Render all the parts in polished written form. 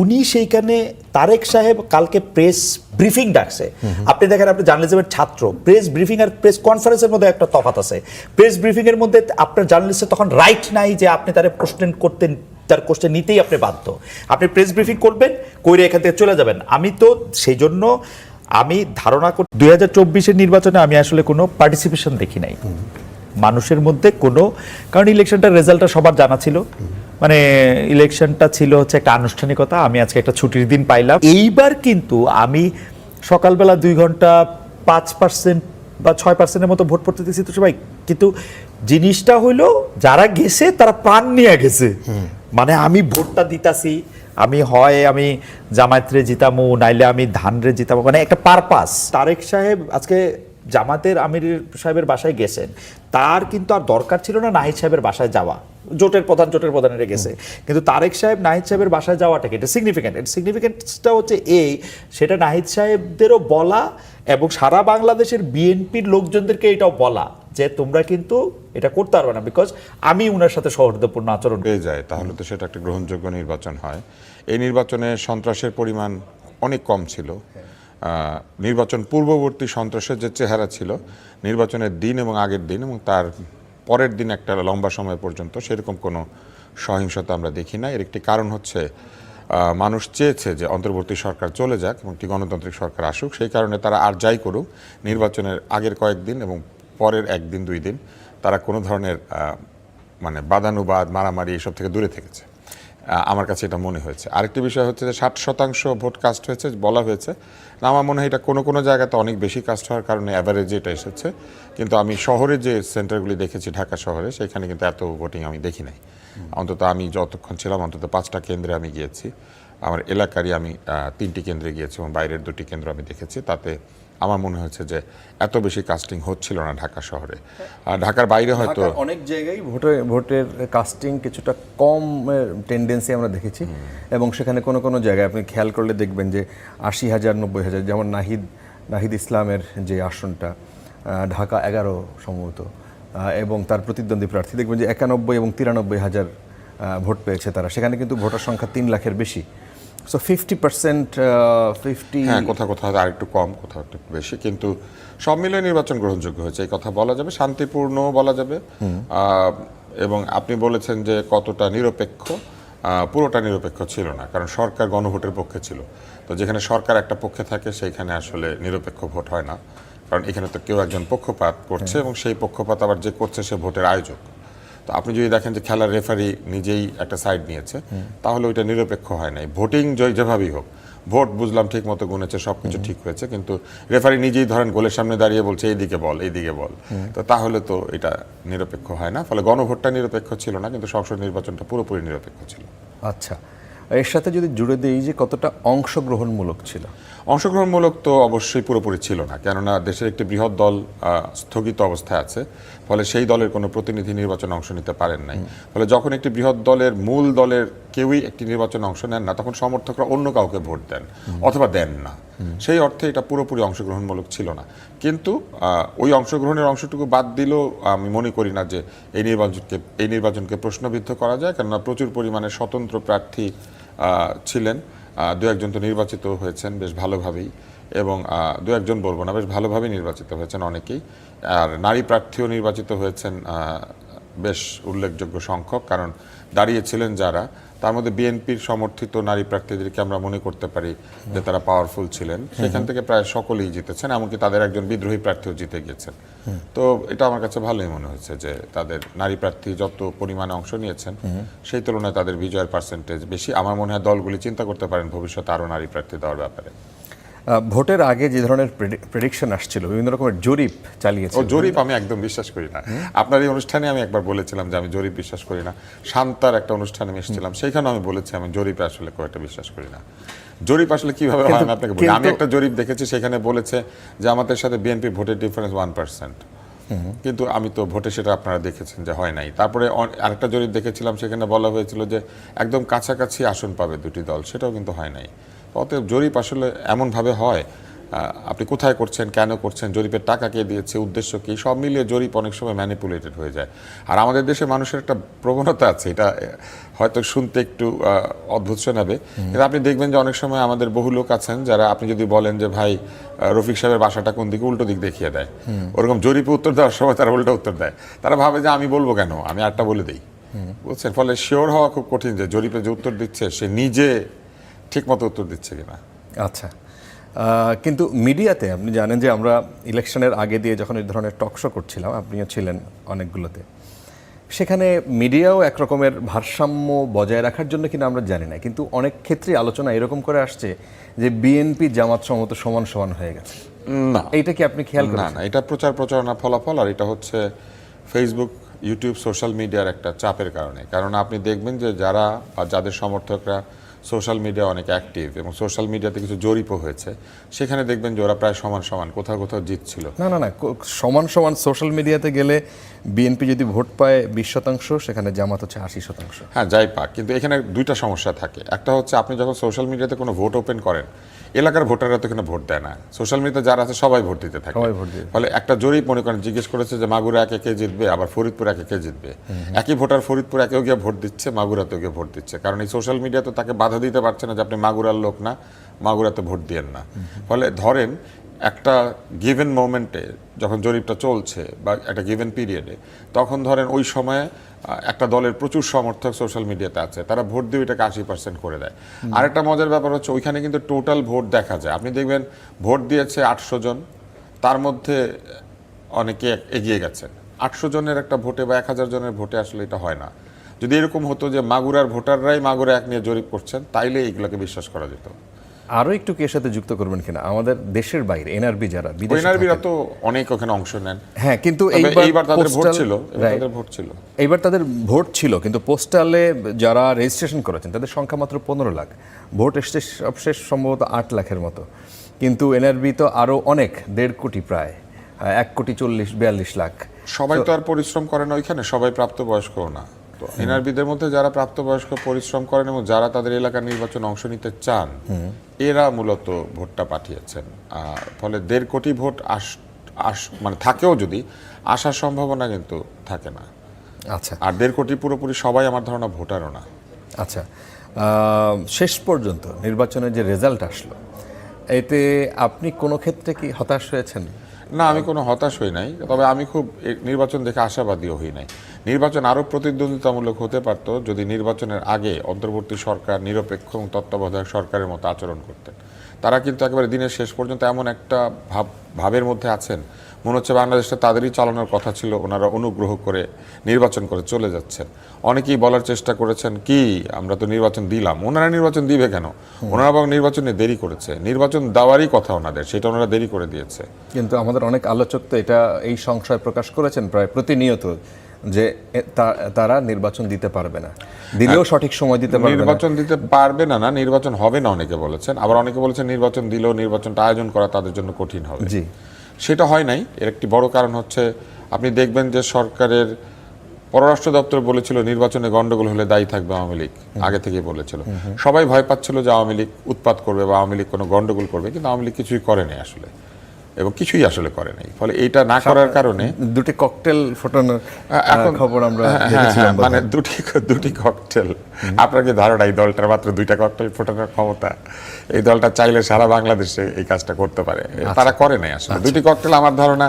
উনি সেইখানে তারেক সাহেব কালকে প্রেস ব্রিফিং ডাকছে। আপনি দেখেন, আপনি জার্নালিজমের ছাত্র, প্রেস ব্রিফিং আর প্রেস কনফারেন্সের মধ্যে একটা তফাৎ আছে। প্রেস ব্রিফিং এর মধ্যে আপনার জার্নালিস্টের তখন রাইট নাই যে আপনি তার কোশ্চেন করতেন, তার কোশ্চেন নিতেই আপনি বাধ্য। আপনি প্রেস ব্রিফিং করবেন, কইরে এখান থেকে চলে যাবেন। আমি তো সেই জন্য আমি ধারণা করি 2024-এর নির্বাচনে আমি আসলে কোনো পার্টিসিপেশন দেখি নাই মানুষের মধ্যে কোনো, কারণ ইলেকশনটার রেজাল্টটা সবার জানা ছিল। মানে ইলেকশনটা ছিল হচ্ছে একটা আনুষ্ঠানিকতা। আমি আজকে একটা ছুটির দিন পাইলাম। এইবার কিন্তু আমি সকালবেলা 2 ঘন্টা 5% বা 6%-এর মতো ভোট পড়তে দিয়েছি তো সবাই, কিন্তু জিনিসটা হইলো যারা গেছে তারা প্রাণ নিয়ে গেছে। মানে আমি ভোটটা দিতাছি, আমি জামায়াতরে জিতামু, নাইলে আমি ধানরে জিতামু, মানে একটা পারপাস। তারেক সাহেব আজকে জামাতের আমির সাহেবের বাসায় গেছেন, তার কিন্তু আর দরকার ছিল না নাহিদ সাহেবের বাসায় যাওয়া। জোটের প্রধানের গেছে, কিন্তু তারেক সাহেব নাহিদ সাহেবের বাসায় যাওয়াটাকে এটা সিগনিফিক্যান্ট। সিগনিফিক্যান্সটা হচ্ছে সেটা নাহিদ সাহেবদেরও বলা এবং সারা বাংলাদেশের বিএনপির লোকজনদেরকে এটাও বলা যে তোমরা কিন্তু এটা করতে পারবে না, বিকজ আমি উনার সাথে সৌহার্দ্যপূর্ণ আচরণ পেয়ে যায়, তাহলে তো সেটা একটা গ্রহণযোগ্য নির্বাচন হয়। এই নির্বাচনে সন্ত্রাসের পরিমাণ অনেক কম ছিল। নির্বাচন পূর্ববর্তী সন্ত্রাসের যে চেহারা ছিল নির্বাচনের দিন এবং আগের দিন এবং তার পরের দিন একটা লম্বা সময় পর্যন্ত সেরকম কোনো সহিংসতা আমরা দেখি না। এর একটি কারণ হচ্ছে মানুষ চেয়েছে যে অন্তর্বর্তী সরকার চলে যাক এবং একটি গণতান্ত্রিক সরকার আসুক। সেই কারণে তারা আর যাই করুক, নির্বাচনের আগের কয়েকদিন এবং পরের 1 দিন 2 দিন তারা কোনো ধরনের মানে বাদানুবাদ, মারামারি এসব থেকে দূরে থেকেছে। আমার কাছে এটা মনে হয়েছে। আরেকটি বিষয় হচ্ছে যে 60% ভোট কাস্ট হয়েছে বলা হয়েছে না, আমার মনে হয় এটা কোনো কোনো জায়গাতে অনেক বেশি কাস্ট হওয়ার কারণে অ্যাভারেজে এটা এসেছে। কিন্তু আমি শহরে যে সেন্টারগুলি দেখেছি, ঢাকা শহরে, সেখানে কিন্তু এত ভোটিং আমি দেখি নাই। অন্তত আমি যতক্ষণ ছিলাম অন্তত 5টা কেন্দ্রে আমি গিয়েছি। আমার এলাকারই আমি 3টি কেন্দ্রে গিয়েছি এবং বাইরের 2টি কেন্দ্র আমি দেখেছি। তাতে আমার মনে হচ্ছে যে এত বেশি কাস্টিং হচ্ছিল না ঢাকা শহরে। আর ঢাকার বাইরে হয়তো অনেক জায়গায় ভোটের কাস্টিং কিছুটা কম টেন্ডেন্সি আমরা দেখেছি। এবং সেখানে কোনো কোনো জায়গায় আপনি খেয়াল করলে দেখবেন যে 80,000 90,000, যেমন নাহিদ ইসলামের যে আসনটা ঢাকা 11 সম্ভবত, এবং তার প্রতিদ্বন্দ্বী প্রার্থী দেখবেন যে 91 এবং 93,000 ভোট পেয়েছে তারা। সেখানে কিন্তু ভোটার সংখ্যা 3 লাখের বেশি। সো 50%, 50, হ্যাঁ, কোথাও কোথাও আর একটু কম, কোথাও একটু বেশি, কিন্তু সব মিলিয়ে নির্বাচন গ্রহণযোগ্য হয়েছে এই কথা বলা যাবে, শান্তিপূর্ণ বলা যাবে। এবং আপনি বলেছেন যে কতটা নিরপেক্ষ, পুরোটা নিরপেক্ষ ছিল না, কারণ সরকার গণভোটের পক্ষে ছিল। তো যেখানে সরকার একটা পক্ষে থাকে সেইখানে আসলে নিরপেক্ষ ভোট হয় না, কারণ এখানে তো কেউ একজন পক্ষপাত করছে এবং সেই পক্ষপাত আবার যে করছে সে ভোটের আয়োজক। তো আপনি যদি দেখেন যে খেলার রেফারি নিজেই একটা সাইড নিয়েছে, তাহলে ওইটা নিরপেক্ষ হয় নাই। ভোটিং যেভাবেই হোক, ভোট বুঝলাম ঠিক মতো গুনেছে, সব কিছু ঠিক হয়েছে, কিন্তু রেফারি নিজেই ধরেন গোলের সামনে দাঁড়িয়ে বলছে এইদিকে বল, এইদিকে বল, তো তাহলে তো এটা নিরপেক্ষ হয় না। ফলে গণভোটটা নিরপেক্ষ ছিল না, কিন্তু সংসদ নির্বাচনটা পুরোপুরি নিরপেক্ষ ছিল। আচ্ছা, এর সাথে যদি জুড়ে দিই যে কতটা অংশগ্রহণমূলক ছিল। অংশগ্রহণমূলক তো অবশ্যই পুরোপুরি ছিল না, কেননা দেশের একটি বৃহৎ দল স্থগিত অবস্থায় আছে, ফলে সেই দলের কোনো প্রতিনিধি নির্বাচনে অংশ নিতে পারেন নাই। ফলে যখন একটি বৃহৎ দলের মূল দলের কেউই একটি নির্বাচনে অংশ নেন না, তখন সমর্থকরা অন্য কাউকে ভোট দেন অথবা দেন না। সেই অর্থে এটা পুরোপুরি অংশগ্রহণমূলক ছিল না। কিন্তু ওই অংশগ্রহণের অংশটুকু বাদ দিলেও আমি মনে করি না যে এই নির্বাচনকে প্রশ্নবিদ্ধ করা যায়, কেননা প্রচুর পরিমাণে স্বতন্ত্র প্রার্থী ছিলেন। 2-1 তো নির্বাচিত হয়েছেন বেশ ভালোভাবেই, এবং 2-1 বলবো না, বেশ ভালোভাবেই নির্বাচিত হয়েছেন অনেকেই। আর নারী প্রার্থীও নির্বাচিত হয়েছেন বেশ উল্লেখযোগ্য সংখ্যক, কারণ দাঁড়িয়েছিলেন যারা, তার মধ্যে বিএনপির সমর্থিত নারী প্রার্থীদেরকে আমরা মনে করতে পারি যে তারা পাওয়ারফুল ছিলেন। সেখান থেকে প্রায় সকলেই জিতেছেন, এমনকি তাদের একজন বিদ্রোহী প্রার্থীও জিতে গিয়েছেন। তো এটা আমার কাছে ভালোই মনে হয়েছে যে তাদের নারী প্রার্থী যত পরিমাণে অংশ নিয়েছেন সেই তুলনায় তাদের বিজয়ের পার্সেন্টেজ বেশি। আমার মনে হয় দলগুলি চিন্তা করতে পারেন ভবিষ্যতে আরও নারী প্রার্থী দেওয়ার ব্যাপারে। ভোটের আগে যে ধরনের প্রেডিকশন আসছিল, বিভিন্ন রকমের জরিপ চালিয়েছে। জরিপ আমি একদম বিশ্বাস করি না। আপনার এই অনুষ্ঠানে আমি একবার বলেছিলাম যে আমি জরিপ বিশ্বাস করি না। শান্তার একটা অনুষ্ঠানে আমি এসেছিলাম, সেইখানে আমি বলেছি আমি জরিপে আসলে খুব একটা বিশ্বাস করি না। জরিপ আসলে কিভাবে হয় আমি আপনাকে বলি। আমি একটা জরিপ দেখেছি, সেখানে বলেছে যে আমাদের সাথে বিএনপি ভোটের ডিফারেন্স 1%, কিন্তু আমি তো ভোটে সেটা আপনারা দেখেছেন যে হয় নাই। তারপরে আরেকটা জরিপ দেখেছিলাম, সেখানে বলা হয়েছিল যে একদম কাছাকাছি আসন পাবে দুটি দল, সেটাও কিন্তু হয় নাই। অতএব জরিপ আসলে এমনভাবে হয় আপনি কোথায় করছেন, কেন করছেন, জরিপের টাকা কে দিয়েছে, উদ্দেশ্য কি, সব মিলিয়ে জরিপ অনেক সময় ম্যানিপুলেটেড হয়ে যায়। আর আমাদের দেশে মানুষের একটা প্রবণতা আছে, এটা হয়তো শুনতে একটু অদ্ভুত শোনাবে, কিন্তু আপনি দেখবেন যে অনেক সময় আমাদের বহু লোক আছেন যারা আপনি যদি বলেন যে ভাই রফিক সাহেবের বাসাটা কোন দিকে, উল্টো দিক দেখিয়ে দেয়। ওরকম জরিপে উত্তর দেওয়ার সময় তারা উল্টো উত্তর দেয়। তারা ভাবে যে আমি বলবো কেন, আমি আরটা বলে দিই, বুঝছেন? ফলে শিওর হওয়া খুব কঠিন যে জরিপে যে উত্তর দিচ্ছে সে নিজে ঠিক মতো উত্তর দিচ্ছে কিনা। আচ্ছা, কিন্তু মিডিয়াতে আপনি জানেন যে আমরা ইলেকশনের আগে দিয়ে যখন এই ধরনের টক শো করছিলাম, আপনিও ছিলেন অনেকগুলোতে, সেখানে মিডিয়াও একরকমের ভারসাম্য বজায় রাখার জন্য কিনা আমরা জানি না, কিন্তু অনেক ক্ষেত্রেই আলোচনা এরকম করে আসছে যে বিএনপি জামাত সমত সমান সমান হয়ে গেছে। না, এইটা কি আপনি খেয়াল না করেন? না, এটা প্রচারণা ফলাফল, আর এটা হচ্ছে ফেসবুক, ইউটিউব, সোশ্যাল মিডিয়ার একটা চাপের কারণে। কারণ আপনি দেখবেন যে যারা বা যাদের সমর্থকরা সোশ্যাল মিডিয়া অনেক অ্যাক্টিভ এবং সোশ্যাল মিডিয়াতে কিছু জরিপও হয়েছে, সেখানে দেখবেন যে ওরা প্রায় সমান সমান, কোথাও কোথাও জিতছিল। না না না, সমান সমান সোশ্যাল মিডিয়াতে গেলে বিএনপি যদি ভোট পায় 20%, সেখানে জামাত হচ্ছে 80%। হ্যাঁ, যাই পাক, কিন্তু এখানে দুইটা সমস্যা থাকে। একটা হচ্ছে আপনি যখন সোশ্যাল মিডিয়াতে কোনো ভোট ওপেন করেন, এলাকার ভোটাররা তো এখানে ভোট দেয় না, সোশ্যাল মিডিয়াতে যারা আছে সবাই ভোট দিতে থাকে। ফলে একটা জরিপ মনে করেন জিজ্ঞেস করেছে যে মাগুরা একে কে জিতবে, আবার ফরিদপুর একে কে জিতবে। একই ভোটার ফরিদপুর একেও গিয়ে ভোট দিচ্ছে, মাগুরাতেও গিয়ে ভোট দিচ্ছে, কারণ এই সোশ্যাল মিডিয়া তো তাকে বাধা দিতে পারছে না যে আপনি মাগুরার লোক না, মাগুরাতে ভোট দিয়েন না। ফলে ধরেন একটা গিভেন মোমেন্টে যখন জরিপটা চলছে বা একটা গিভেন পিরিয়ডে, তখন ধরেন ওই সময়ে একটা দলের প্রচুর সমর্থক সোশ্যাল মিডিয়াতে আছে, তারা ভোট দিয়ে ওইটাকে 80% করে দেয়। আরেকটা মজার ব্যাপার হচ্ছে ওইখানে কিন্তু টোটাল ভোট দেখা যায়। আপনি দেখবেন ভোট দিয়েছে 800 জন, তার মধ্যে অনেকে এগিয়ে গেছেন। 800 জনের একটা ভোটে বা 1000 জনের ভোটে আসলে এটা হয় না। যদি এরকম হতো যে মাগুরার ভোটাররাই মাগুরা এক নিয়ে জরিপ করছেন, তাইলে এইগুলোকে বিশ্বাস করা যেত। আরও একটু কি এর সাথে যুক্ত করবেন কিনা, আমাদের দেশের বাইরে এনআরবি যারা বিদেশে এনআরবিরা তো অনেক ওখানে অংশ নেন। হ্যাঁ, কিন্তু এইবার তাদের ভোট ছিল, এইবার তাদের ভোট ছিল, কিন্তু পোস্টালে যারা রেজিস্ট্রেশন করেছেন তাদের সংখ্যা মাত্র 15 লাখ, ভোট এসছে সবশেষ সম্ভবত 8 লাখের মতো। কিন্তু এনআরবি তো আরও অনেক, 1.5 কোটি, প্রায় 1.40-42 লাখ। সবাই তো আর পরিশ্রম করে না ওইখানে, সবাই প্রাপ্তবয়স্কও না। তো এনআরবিদের মধ্যে যারা প্রাপ্তবয়স্ক, পরিশ্রম করেন এবং যারা তাদের এলাকার নির্বাচনে অংশ নিতে চান, এরা মূলত ভোটটা পাঠিয়েছেন। ফলে 1.5 কোটি ভোট মানে থাকেও, যদি আসার সম্ভাবনা কিন্তু থাকে না। আচ্ছা, আর 1.5 কোটি পুরোপুরি সবাই আমার ধারণা ভোটারও না। আচ্ছা, শেষ পর্যন্ত নির্বাচনের যে রেজাল্ট আসলো, এতে আপনি কোনো ক্ষেত্রে কি হতাশ হয়েছেন? না, আমি কোনো হতাশ হই নাই, তবে আমি খুব নির্বাচন দেখে আশাবাদীও হই নাই। নির্বাচন আরও প্রতিদ্বন্দ্বিতামূলক হতে পারত যদি নির্বাচনের আগে অন্তর্বর্তী সরকার নিরপেক্ষ এবং তত্ত্বাবধায়ক সরকারের মতো আচরণ করতেন। তারা কিন্তু একেবারে দিনের শেষ পর্যন্ত এমন একটা ভাবের মধ্যে আছেন, মনে হচ্ছে বাংলাদেশটা তাদেরই চালানোর কথা ছিল, ওনারা অনুগ্রহ করে নির্বাচন করে চলে যাচ্ছেন। অনেকেই বলার চেষ্টা করেছেন কি আমরা তো নির্বাচন দিলাম, ওনারা নির্বাচন দিবে কেন, ওনারা এবং নির্বাচনে দেরি করেছে, নির্বাচন দেওয়ারই কথা ওনাদের, সেটা ওনারা দেরি করে দিয়েছে। কিন্তু আমাদের অনেক আলোচক তো এটা এই সংশয় প্রকাশ করেছেন প্রায় প্রতিনিয়ত যে তারা নির্বাচন দিতে পারবে না, দিলেও সঠিক সময় দিতে পারবে না। নির্বাচন দিতে পারবে না, নির্বাচন হবে না অনেকে বলেছেন, আবার অনেকে বলেছেন নির্বাচন দিলেও নির্বাচনটা আয়োজন করা তাদের জন্য কঠিন হবে। জি, সেটা হয় নাই। এর একটি বড় কারণ হচ্ছে আপনি দেখবেন যে সরকারের পররাষ্ট্র দপ্তর বলেছিল নির্বাচনে গন্ডগোল হলে দায়ী থাকবে আওয়ামী লীগ, আগে থেকেই বলেছিল। সবাই ভয় পাচ্ছিল যে আওয়ামী লীগ উৎপাত করবে বা আওয়ামী লীগ কোনো গন্ডগোল করবে, কিন্তু আওয়ামী লীগ কিছুই করে নাই আসলে, এবং কিছুই আসলে করে নাই। ফলে এইটা না করার কারণে দুটি ককটেল ফোটানোর খবর আমরা দেখেছিলাম। মানে দুটি ককটেল, আপনার কি ধারণা এই দলটার মাত্র 2টা ককটেল ফোটানোর ক্ষমতা? এই দলটা চাইলে সারা বাংলাদেশে এই কাজটা করতে পারে, তারা করে নাই আসলে। 2টি ককটেল আমার ধারণা,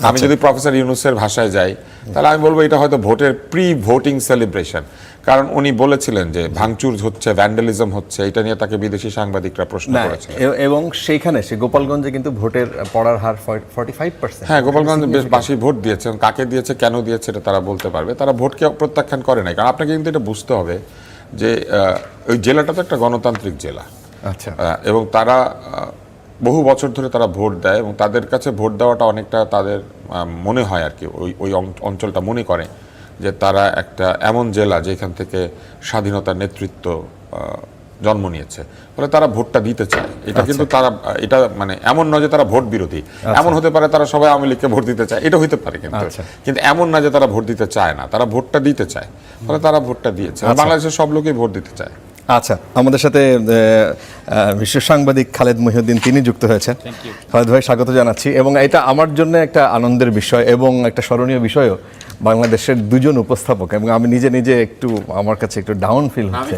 আমি যদি প্রফেসর ইউনূসের ভাষায় যাই তাহলে আমি বলবো এটা হয়তো ভোটের প্রি ভোটিং সেলিব্রেশন। কারণ উনি বলেছিলেন যে ভাঙচুর হচ্ছে, ভ্যান্ডালিজম হচ্ছে, এটা নিয়ে তাকে বিদেশি সাংবাদিকরা প্রশ্ন করেছিলেন। এবং সেইখানে সে গোপালগঞ্জে কিন্তু ভোটের পড়ার হার 45%। হ্যাঁ, গোপালগঞ্জে বেশ বাসি ভোট দিয়েছে, কাকে দিয়েছে, কেন দিয়েছে এটা তারা বলতে পারবে। তারা ভোটকে প্রত্যাখ্যান করে নাই। কারণ আপনাকে কিন্তু এটা বুঝতে হবে যে ওই জেলাটা তো একটা গণতান্ত্রিক জেলা। আচ্ছা, এবং তারা বহু বছর ধরে তারা ভোট দেয় এবং তাদের কাছে ভোট দেওয়াটা অনেকটা তাদের মনে হয় আর কি, ওই অঞ্চলটা মনে করে যে তারা একটা এমন জেলা যেখান থেকে স্বাধীনতার নেতৃত্ব জন্ম নিয়েছে, ফলে তারা ভোটটা দিতে চায়। এটা কিন্তু তারা, এটা মানে এমন নয় যে তারা ভোট বিরোধী, এমন হতে পারে তারা সবাই আওয়ামী লীগকে ভোট দিতে চায়, এটা হতে পারে, কিন্তু এমন না যে তারা ভোট দিতে চায় না, তারা ভোটটা দিতে চায়, ফলে তারা ভোটটা দিয়েছে। বাংলাদেশের সব লোকই ভোট দিতে চায়। আচ্ছা, আমাদের সাথে বিশ্ব সাংবাদিক খালেদ মহিউদ্দিন তিনি যুক্ত হয়েছেন। খালেদ ভাই স্বাগত জানাচ্ছি, এবং এটা আমার জন্য একটা আনন্দের বিষয় এবং একটা স্মরণীয় বিষয়ও, বাংলাদেশের দুজন উপস্থাপক, এবং আমি নিজে নিজে একটু, আমার কাছে একটু ডাউন ফিল হচ্ছে।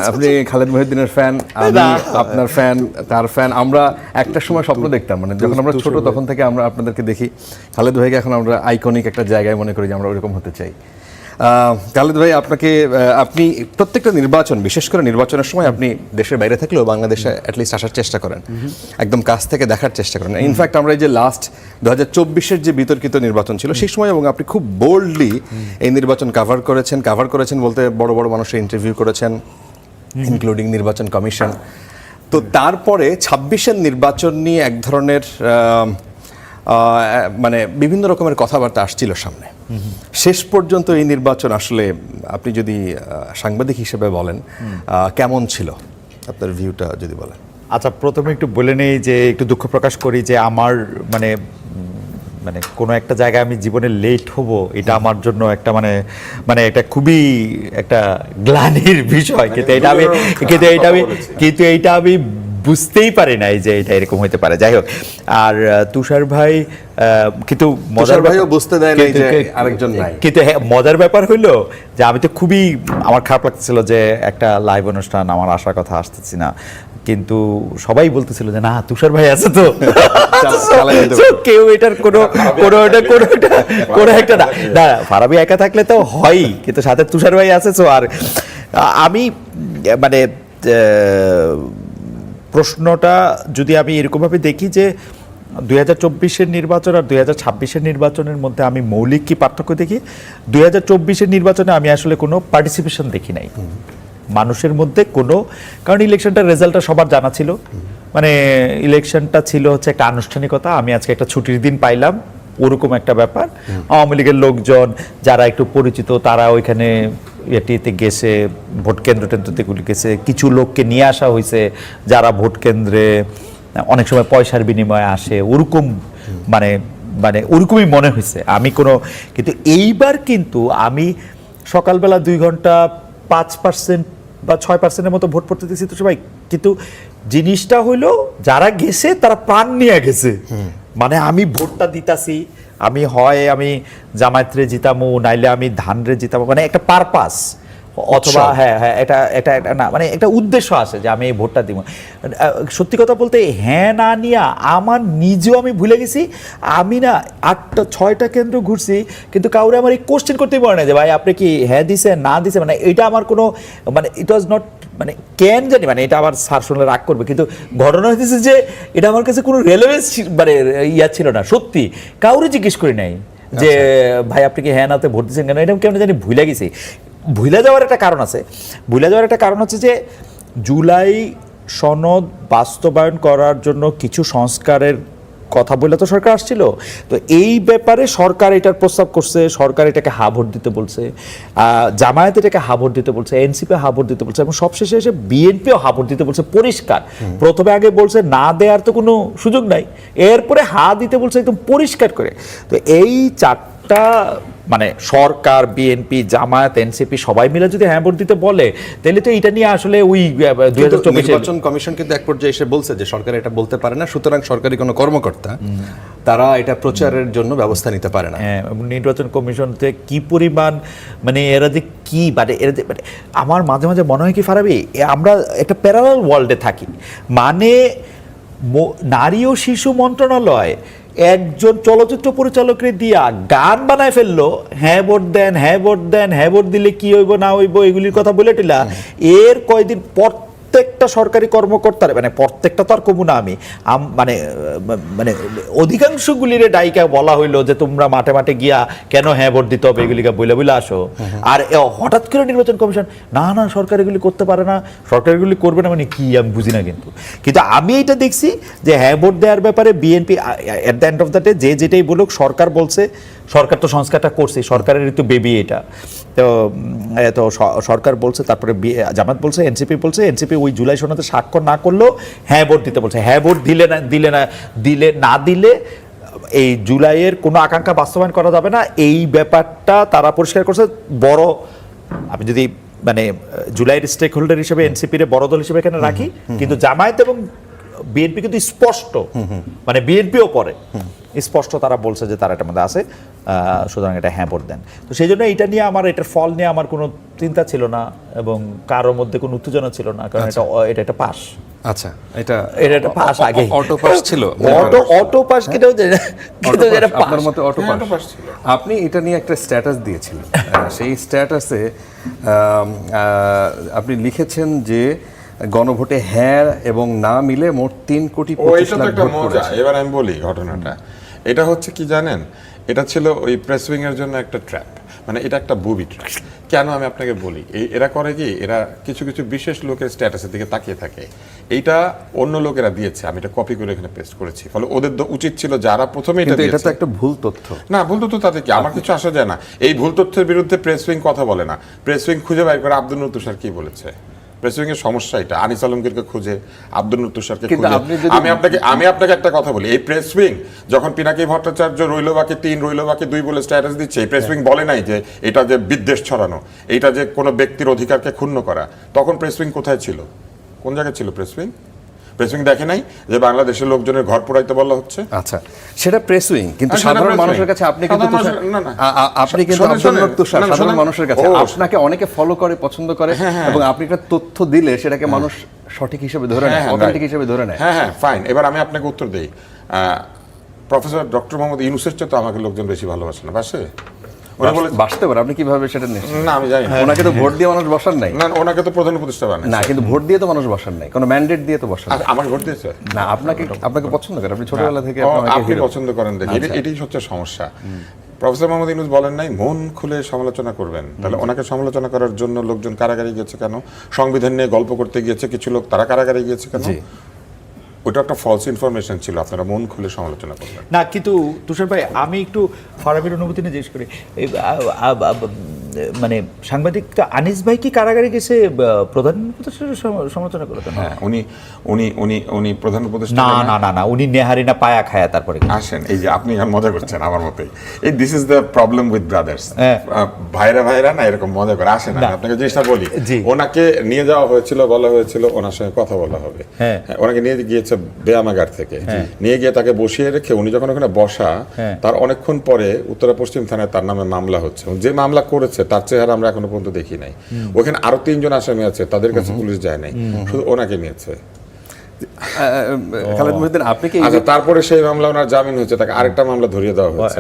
আপনি খালেদ মহিউদ্দিনের ফ্যান, আমি আপনার ফ্যান, তার ফ্যান। আমরা একটা সময় স্বপ্ন দেখতাম, মানে যখন আমরা ছোট তখন থেকে আমরা আপনাদেরকে দেখি। খালেদ ভাইকে এখন আমরা আইকনিক একটা জায়গায় মনে করি যে আমরা ওরকম হতে চাই। খালেদ ভাই, আপনি প্রত্যেকটা নির্বাচন, বিশেষ করে নির্বাচনের সময় আপনি দেশের বাইরে থাকলেও বাংলাদেশে অ্যাটলিস্ট আসার চেষ্টা করেন, একদম কাছ থেকে দেখার চেষ্টা করেন। ইনফ্যাক্ট আমরা এই যে লাস্ট 2024-এর যে বিতর্কিত নির্বাচন ছিল সেই সময়, এবং আপনি খুব বোল্ডলি এই নির্বাচন কাভার করেছেন বলতে বড় বড় মানুষের ইন্টারভিউ করেছেন, ইনক্লুডিং নির্বাচন কমিশন। তো তারপরে 26-এর নির্বাচন নিয়ে এক ধরনের মানে বিভিন্ন রকমের কথাবার্তা আসছিল সামনে। শেষ পর্যন্ত এই নির্বাচন আসলে আপনি যদি সাংবাদিক হিসেবে বলেন কেমন ছিল, আপনার ভিউটা যদি বলেন। আচ্ছা, প্রথমে একটু বলে নেই যে একটু দুঃখ প্রকাশ করি যে আমার মানে কোনো একটা জায়গায় আমি জীবনে লেট হব, এটা আমার জন্য একটা মানে এটা খুবই একটা গ্লানির বিষয়। কিন্তু এইটা আমি বুঝতেই পারি নাই যে এটা এরকম হইতে পারে। যাই হোক, আর তুষার ভাই কিন্তু মজার ভাইও বুঝতে দেয় না যে আরেকজন নাই। কিন্তু মজার ব্যাপার হইলো যে আমি তো খুবই, আমার খারাপ লাগতেছিল যে একটা লাইভ অনুষ্ঠান আমার আসার কথা আসতেছি না, কিন্তু সবাই বলতেছিল যে না তুষার ভাই আছে তো, কেউ এটার কোনো একটা না, ফারাবি একা থাকলে তো হয়ই, কিন্তু সাথে তুষার ভাই আছে তো। আর আমি মানে প্রশ্নটা যদি আমি এরকমভাবে দেখি যে 2024-এর নির্বাচন আর 2026-এর নির্বাচনের মধ্যে আমি মৌলিক কি পার্থক্য দেখি, 2024-এর নির্বাচনে আমি আসলে কোনো পার্টিসিপেশন দেখি নাই মানুষের মধ্যে কোনো, কারণ ইলেকশনটার রেজাল্টটা সবার জানা ছিল, মানে ইলেকশনটা ছিল হচ্ছে একটা আনুষ্ঠানিকতা। আমি আজকে একটা ছুটির দিন পাইলাম, ওরকম একটা ব্যাপার। আওয়ামী লীগের লোকজন যারা একটু পরিচিত তারা ওইখানে এটিতে গেছে, ভোট কেন্দ্রতে গেছে, কিছু লোককে নিয়ে আসা হয়েছে যারা ভোট কেন্দ্রে অনেক সময় পয়সার বিনিময়ে আসে, ওরকম মানে ওরকমই মনে হয়েছে। কিন্তু এইবার কিন্তু আমি সকালবেলা 2 ঘন্টা 5% বা 6%-এর মতো ভোট পড়তে দিয়েছি তো সবাই, কিন্তু জিনিসটা হইলো যারা গেছে তারা প্রাণ নিয়ে গেছে। মানে আমি ভোটটা দিতাছি, আমি জামায়াতরে জিতামু, নাইলে আমি ধানরে জিতামু, মানে একটা পারপাস, অথবা এটা না, মানে একটা উদ্দেশ্য আছে যে আমি এই ভোটটা দিব। সত্যি কথা বলতে হ্যাঁ না নিয়ে আমার নিজেও আমি ভুলে গেছি। আমি না 6টা কেন্দ্র ঘুরছি, কিন্তু কাউরে আমার এই কোশ্চেন করতেই পারে না যে ভাই আপনি কি হ্যাঁ দিছে না দিছে, মানে এটা আমার কোনো ইট ওয়াজ নট, মানে কেন জানি, মানে এটা আমার স্যার শুনলে রাগ করবে, কিন্তু ঘটনা হইতেছে যে এটা আমার কাছে কোনো রেলেভেন্স ছিল না। সত্যি কাউরে জিজ্ঞেস করি নাই যে ভাই আপনি কি হ্যাঁ নাতে ভোট দিচ্ছেন কেন, এটা কেমন জানি ভুলে গেছি। ভুলে যাওয়ার একটা কারণ আছে যে জুলাই সনদ বাস্তবায়ন করার জন্য কিছু সংস্কারের কথা বলে তো সরকার আসছিল, তো এই ব্যাপারে সরকার এটার প্রস্তাব করছে, সরকার এটাকে হা ভোট দিতে বলছে, জামায়াত এটাকে হা ভোট দিতে বলছে, এনসিপি হা ভোট দিতে বলছে, এবং সবশেষে এসে বিএনপিও হা ভোট দিতে বলছে। পরিষ্কার প্রথমে আগে বলছে না দেওয়ার তো কোনো সুযোগ নাই, এরপরে হা দিতে বলছে একদম পরিষ্কার করে। তো এই চারটা মানে সরকার, বিএনপি, জামায়াত, এনসিপি সবাই মিলে যদি হ্যাঁ ভোট দিতে বলে, তাহলে তো এটা নিয়ে আসলে ওই 2024 নির্বাচন কমিশন কিন্তু এক পর্যায়ে এসে বলছে যে সরকার এটা বলতে পারে না, সুতরাং সরকারি কোনো কর্মকর্তা তারা এটা প্রচারের জন্য ব্যবস্থা নিতে পারে না। হ্যাঁ, নির্বাচন কমিশন থেকে কি পরিমাণ মানে এরা যে কি মানে আমার মাঝে মাঝে মনে হয় কি ফারাবি, আমরা একটা প্যারালাল ওয়ার্ল্ডে থাকি। মানে নারী ও শিশু মন্ত্রণালয় একজন চলচ্চিত্র পরিচালকের দিয়া গান বানায় ফেললো, হ্যাঁ ভোট দেন, হ্যাঁ ভোট দেন, হ্যাঁ ভোট দিলে কি হইব না হইব এগুলির কথা বলে টিলা। এর কয়দিন প্রত্যেকটা সরকারি কর্মকর্তার, মানে প্রত্যেকটা তো আর কমু না আমি, মানে অধিকাংশগুলির ডাইকা বলা হইলো যে তোমরা মাঠে মাঠে গিয়া কেন হ্যাঁ ভোট দিতে হবে এগুলিকে বলে আসো। আর হঠাৎ করে নির্বাচন কমিশন না সরকার এগুলি করতে পারে না, সরকার এগুলি করবে না, মানে কি আমি বুঝি না। কিন্তু আমি এটা দেখছি যে হ্যাঁ ভোট দেওয়ার ব্যাপারে BNP at the end of the day যে যেটাই বলুক, সরকার বলছে, সরকার তো সংস্কারটা করছে, সরকারের তো বেবি এটা, তো সরকার বলছে, তারপরে জামাত বলছে, এনসিপি বলছে, এনসিপি ওই জুলাই সনদে স্বাক্ষর না করলেও হ্যাঁ ভোট দিতে বলছে। হ্যাঁ ভোট দিলে এই জুলাইয়ের কোনো আকাঙ্ক্ষা বাস্তবায়ন করা যাবে না, এই ব্যাপারটা তারা পরিষ্কার করছে। বড়, আপনি যদি মানে জুলাইয়ের স্টেক হোল্ডার হিসেবে এনসিপির বড় দল হিসেবে এখানে রাখি, কিন্তু জামায়াত এবং বিএনপি কিন্তু স্পষ্ট, মানে বিএনপিও পরে স্পষ্ট তারা বলছে যে তারা এটার মধ্যে আছে, সুতরাং এটা হ্যাঁ ভোট দেন। তো সেই জন্য এটা নিয়ে আমার, এটার ফল নিয়ে আমার কোনো চিন্তা ছিল না এবং কারোর মধ্যে কোনো উত্তেজনা ছিল না, কারণ এটা একটা পাস। আচ্ছা, এটা একটা পাস আগে অটো পাস ছিল, অটো পাস কেটেও আপনার মতে অটো পাস ছিল। আপনি এটা নিয়ে একটা স্ট্যাটাস দিয়েছিলেন, সেই স্ট্যাটাসে আপনি লিখেছেন যে গণভোটে হ্যাঁ এবং না মিলে মোট 3,25,00,000 ভোট পড়েছে। এবার আমি বলি ঘটনাটা, এটা হচ্ছে কি জানেন, এটা ছিল ওই প্রেস উইং এর জন্য একটা ট্র্যাপ, মানে এটা একটা বুবি ট্র্যাপ। কেন আমি আপনাকে বলি, এরা করে কি, এরা কিছু কিছু বিশেষ লোকের স্ট্যাটাসের দিকে তাকিয়ে থাকে। এইটা অন্য লোকেরা দিয়েছে, আমি এটা কপি করে এখানে পেস্ট করেছি, ফলে ওদের উচিত ছিল যারা প্রথমে এটা এটা তো একটা ভুল তথ্য। না, ভুল তথ্য তাতে কি, আমার কিছু আসা যায় না। এই ভুল তথ্যের বিরুদ্ধে প্রেস উইং কথা বলে না, প্রেস উইং খুঁজে বের করে আব্দুল নূর তুষার কি বলেছে। প্রেস উইং এর সমস্যা এটা, আনিস আলমগীরকে খুঁজে, আব্দুল নূর তুষারকে খুঁজে। আমি আপনাকে একটা কথা বলি, এই প্রেস উইং যখন পিনাকি ভট্টাচার্য রইল বাকি 3 রইল বাকি 2 বলে স্ট্যাটাস দিচ্ছে, এই প্রেস উইং বলে নাই যে এটা যে বিদ্বেষ ছড়ানো, এটা যে কোনো ব্যক্তির অধিকারকে ক্ষুণ্ণ করা। তখন প্রেস উইং কোথায় ছিল, কোন জায়গায় ছিল প্রেস উইং? প্রেস উইং দেখে নাই যে বাংলাদেশের লোকজনের ঘর পোড়াইতে বলা হচ্ছে? আচ্ছা, সেটা প্রেস উইং, কিন্তু সাধারণ মানুষের কাছে আপনি কিন্তু আপনি কিন্তু আব্দুল নূর তুষার সাধারণ মানুষের কাছে আপনাকে অনেকে ফলো করে, পছন্দ করে, এবং আপনি একটা তথ্য দিলে সেটাকে মানুষ সঠিক হিসেবে ধরে নেয়, অথেন্টিক হিসেবে ধরে নেয়। হ্যাঁ, ফাইন। এবার আমি আপনাকে উত্তর দেই, প্রফেসর ডক্টর মোহাম্মদ ইউনূসের চেয়ে তো আমাকে লোকজন বেশি ভালোবাসে না, বাসে? বাসতে পারে, আপনি কিভাবে সেটা নিশ্চিত? না, আমি জানি না। ওনাকে তো ভোট দিয়ে মানুষ বসার নাই। না, ওনাকে তো প্রধান উপদেষ্টা বানায় না, কিন্তু ভোট দিয়ে তো মানুষ বসার নাই, কোনো ম্যান্ডেট দিয়ে তো বসার নাই। আমাকে ভোট দিয়েছে না, আপনাকে পছন্দ করে, আপনি ছোটবেলা থেকে আপনি পছন্দ করেন দেখি, এটাই হচ্ছে সমস্যা। প্রফেসর মোহাম্মদ ইউনূস বলেন নাই মন খুলে সমালোচনা করবেন, তাহলে ওনাকে সমালোচনা করার জন্য লোকজন কারাগারে গিয়েছে কেন? সংবিধান নিয়ে গল্প করতে গিয়েছে কিছু লোক, তারা কারাগারে গিয়েছে কেন? ওটা একটা ফলস ইনফরমেশন ছিল, আপনারা মন খুলে সমালোচনা করবেন না। কিন্তু তুষার ভাই, আমি একটু ফারাবির অনুভূতি নিয়ে জিজ্ঞেস করি, মানে সাংবাদিক আনিস ভাই কি কারাগারে গেছে প্রধান উপদেষ্টার সমালোচনা করতেন? হ্যাঁ, উনি প্রধান উপদেষ্টা না, উনি নেহারিনা পায়া খায়া তারপরে আসেন। এই যে আপনি এখন মজা করছেন আমার মতোই, এই this is the problem with brothers. ভাইরা না এরকম মজা করে আসেন। আমি আপনাকে জিনিসটা বলি, ওনাকে নিয়ে যাওয়া হয়েছিল, বলা হয়েছিল ওনার সঙ্গে কথা বলা হবে। ওনাকে নিয়ে গিয়েছে ব্যায়ামাগার থেকে, নিয়ে গিয়ে তাকে বসিয়ে রেখে উনি যখন ওখানে বসা, তার অনেকক্ষণ পরে উত্তরা পশ্চিম থানায় তার নামে মামলা হচ্ছে। যে মামলা করেছে তার চেহারা আমরা এখনো পর্যন্ত দেখি নাই। ওখানে আরো 3 জন আসামি আছে, তাদের কাছে পুলিশ যায় নাই, শুধু ওনাকে নিয়েছে। আচ্ছা, তারপরে সেই মামলা ওনার জামিন হয়েছে, তাকে আরেকটা মামলা ধরিয়ে দেওয়া হয়েছে,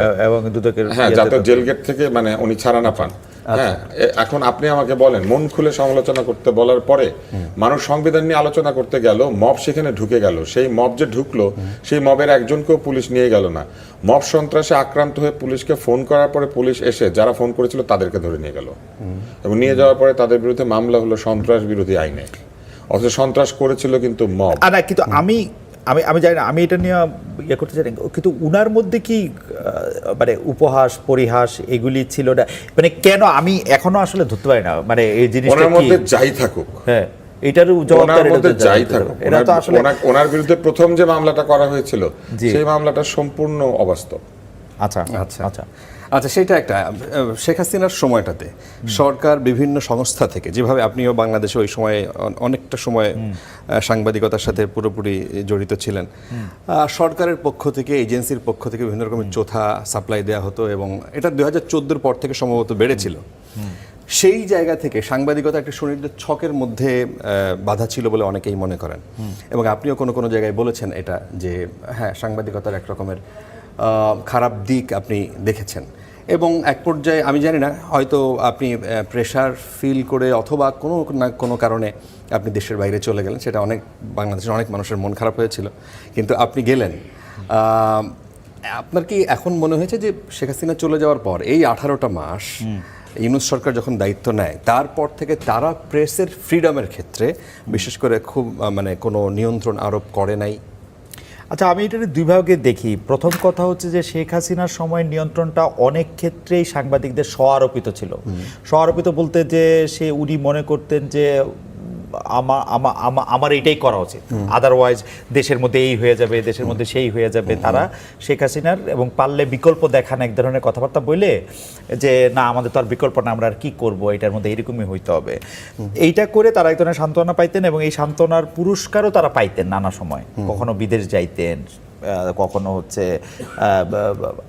হ্যাঁ, যাতে জেল গেট থেকে মানে উনি ছাড়া না পান। হ্যাঁ, এখন আপনি আমাকে বলেন, মন খুলে সমালোচনা করতে বলার পরে মানুষ সংবিধান নিয়ে আলোচনা করতে গেল, মব সেখানে ঢুকে গেল, সেই মব যে ঢুকলো সেই মবের একজনকেও পুলিশ নিয়ে গেল না। মব সন্ত্রাসে আক্রান্ত হয়ে পুলিশকে ফোন করার পরে পুলিশ এসে যারা ফোন করেছিল তাদেরকে ধরে নিয়ে গেল, এবং নিয়ে যাওয়ার পরে তাদের বিরুদ্ধে মামলা হলো সন্ত্রাস বিরোধী আইনে, অথচ সন্ত্রাস করেছিল কিন্তু মব। কিন্তু আমি জানি না, আমি এটা নিয়ে ইয়ে করতে চাই, কিন্তু উনার মধ্যে কি মানে উপহাস পরিহাস এগুলি ছিল না, মানে কেন আমি এখনো আসলে ধরতে পারি না, মানে এই জিনিসটা ওনার মধ্যে যাই থাকুক, হ্যাঁ, এটারও জবাবদারি যাই থাকুক, এটা তো আসলে ওনার বিরুদ্ধে প্রথম যে মামলাটা করা হয়েছিল সেই মামলাটা সম্পূর্ণ অবাস্তব। আচ্ছা, সেটা একটা শেখ হাসিনার সময়টাতে সরকার বিভিন্ন সংস্থা থেকে, যেভাবে আপনিও বাংলাদেশে ওই সময়ে অনেকটা সময় সাংবাদিকতার সাথে পুরোপুরি জড়িত ছিলেন, সরকারের পক্ষ থেকে, এজেন্সির পক্ষ থেকে বিভিন্ন রকমের চোথা সাপ্লাই দেওয়া হতো, এবং এটা 2014 পর থেকে সম্ভবত বেড়েছিল। সেই জায়গা থেকে সাংবাদিকতা একটা সুনির্দিষ্ট ছকের মধ্যে বাধা ছিল বলে অনেকেই মনে করেন, এবং আপনিও কোনো জায়গায় বলেছেন এটা, যে হ্যাঁ, সাংবাদিকতার এক রকমের খারাপ দিক আপনি দেখেছেন, এবং এক পর্যায়ে আমি জানি না, হয়তো আপনি প্রেশার ফিল করে অথবা কোনো কারণে আপনি দেশের বাইরে চলে গেলেন, সেটা বাংলাদেশের অনেক মানুষের মন খারাপ হয়েছিল, কিন্তু আপনি গেলেন। আপনার কি এখন মনে হয়েছে যে শেখ হাসিনা চলে যাওয়ার পর এই 18টা মাস ইউনূস সরকার যখন দায়িত্ব নেয়, তারপর থেকে তারা প্রেসের ফ্রিডমের ক্ষেত্রে বিশেষ করে খুব মানে কোনো নিয়ন্ত্রণ আরোপ করে নাই? আচ্ছা, আমি এটা দুই ভাগে দেখি। প্রথম কথা হচ্ছে যে শেখ হাসিনার সময় নিয়ন্ত্রণটা অনেক ক্ষেত্রেই সাংবাদিকদের স্ব-আরোপিত ছিল। স্ব-আরোপিত বলতে যে উনি মনে করতেন যে আমার এইটাই করা উচিত, আদারওয়াইজ দেশের মধ্যে এই হয়ে যাবে, দেশের মধ্যে সেই হয়ে যাবে। তারা শেখ হাসিনার এবং পারলে বিকল্প দেখান এক ধরনের কথাবার্তা বলে যে না আমাদের তো আর বিকল্প না, আমরা আর কি করব, এটার মধ্যে এরকমই হইতে হবে, এইটা করে তারা এক ধরনের সান্ত্বনা পাইতেন এবং এই সান্ত্বনার পুরস্কারও তারা পাইতেন নানা সময়। কখনো বিদেশ যাইতেন, কখনো হচ্ছে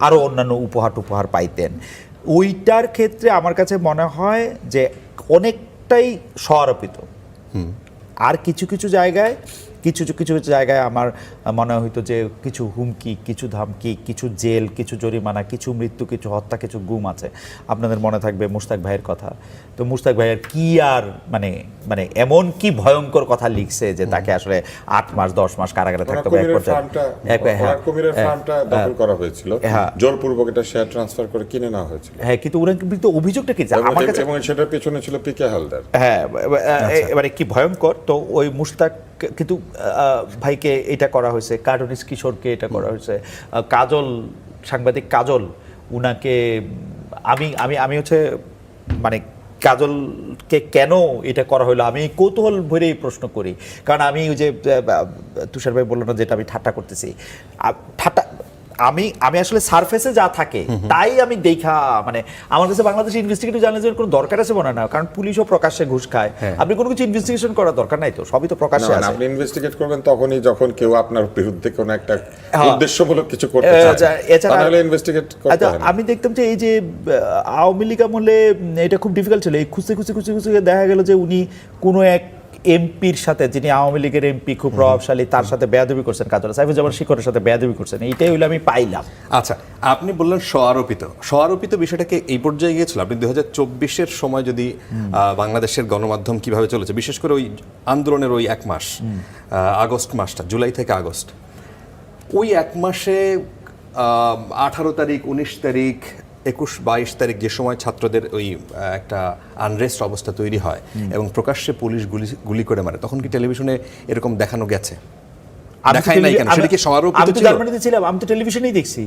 আরো অন্যান্য উপহার পাইতেন। ওইটার ক্ষেত্রে আমার কাছে মনে হয় যে অনেকটাই স্বআরোপিত। আর কিছু কিছু জায়গায় আমার মনে হইতো যে কিছু হুমকি, কিছু ধামকি, কিছু জেল, কিছু জরিমানা, কিছু মৃত্যু, কিছু হত্যা, কিছু গুম আছে। আপনাদের মনে থাকবে মুশতাক ভাইয়ের কথা। তো মুশতাক ভাইয়ের কি আর মানে মানে এমন কি ভয়ঙ্কর কথা লিখছে যে তাকে আসলে 8 মাস 10 মাস কারাগারে থাকতে হবে। কুমিরের ফার্মটা দখল করা হয়েছিল, জোরপূর্বক এটা শেয়ার ট্রান্সফার করে কিনে নেওয়া হয়েছিল। হ্যাঁ, কিন্তু ওরা কিন্তু অভিযোগটা কি আমার কাছে, এবং সেটার পেছনে ছিল পিকে হালদার। হ্যাঁ, এবারে কি ভয়ঙ্কর। তো ওই মুশতাক কিন্তু ভাইকে এটা করা হয়েছে, কার্টুনিস্ট কিশোরকে এটা করা হয়েছে, কাজল, সাংবাদিক কাজল, উনাকে আমি হচ্ছে মানে কাজলকে কেন এটা করা হলো আমি কৌতূহল ভরেই প্রশ্ন করি। কারণ আমি ওই যে তুষার ভাই বললো না যেটা আমি ঠাট্টা করতেছি, ঠাট্টা আমি আসলে সারফেসে যা থাকে তাই আমি দেখা, মানে আমার কাছে বাংলাদেশে ইনভেস্টিগেটিভ জার্নালিজমের কোনো দরকার আছে মনে না, কারণ পুলিশও প্রকাশ্যে ঘুষ খায়। আপনি কোনো কিছু ইনভেস্টিগেশন করার দরকার নাই, তো সবই তো প্রকাশ্যে আছে। আপনি ইনভেস্টিগেট করবেন তখনই যখন কেউ আপনার বিরুদ্ধে কোনো একটা উদ্দেশ্যমূলক কিছু করতে চায়, তাহলে ইনভেস্টিগেট করতে হয়। আমি দেখতাম যে এই যে আওয়ামী লীগ আমলে এটা খুব ডিফিকাল্ট ছিল, এই খুঁজতে দেখা গেল যে উনি কোনো এক এমপির সাথে, যিনি আওয়ামী লীগের এমপি খুব প্রভাবশালী, তার সাথে বেয়াদবি করছেন, কাজল সাইফুজ্জামান শিকরের সাথে বেয়াদবি করছেন। এইটাই হইলো আমি পাইলাম। আচ্ছা, আপনি বললেন স্বআরোপিত বিষয়টাকে এই পর্যায়ে গিয়েছিল। আপনি 2024-এর সময় যদি বাংলাদেশের গণমাধ্যম কিভাবে চলেছে, বিশেষ করে ওই আন্দোলনের ওই 1 মাস, আগস্ট মাসটা, জুলাই থেকে আগস্ট, ওই 1 মাসে 18 তারিখ, 19 তারিখ, 21-22 তারিখ যে সময় ছাত্রদের ওই একটা আনরেস্ট অবস্থা তৈরি হয় এবং প্রকাশ্যে পুলিশ গুলি করে মারে, তখন কি টেলিভিশনে এরকম দেখানো গেছে? দেখায় নাই কেন? সেটা কি স্বআরোপিত ছিল? জার্মানিতে ছিলাম, আমি তো টেলিভিশনেই দেখছি।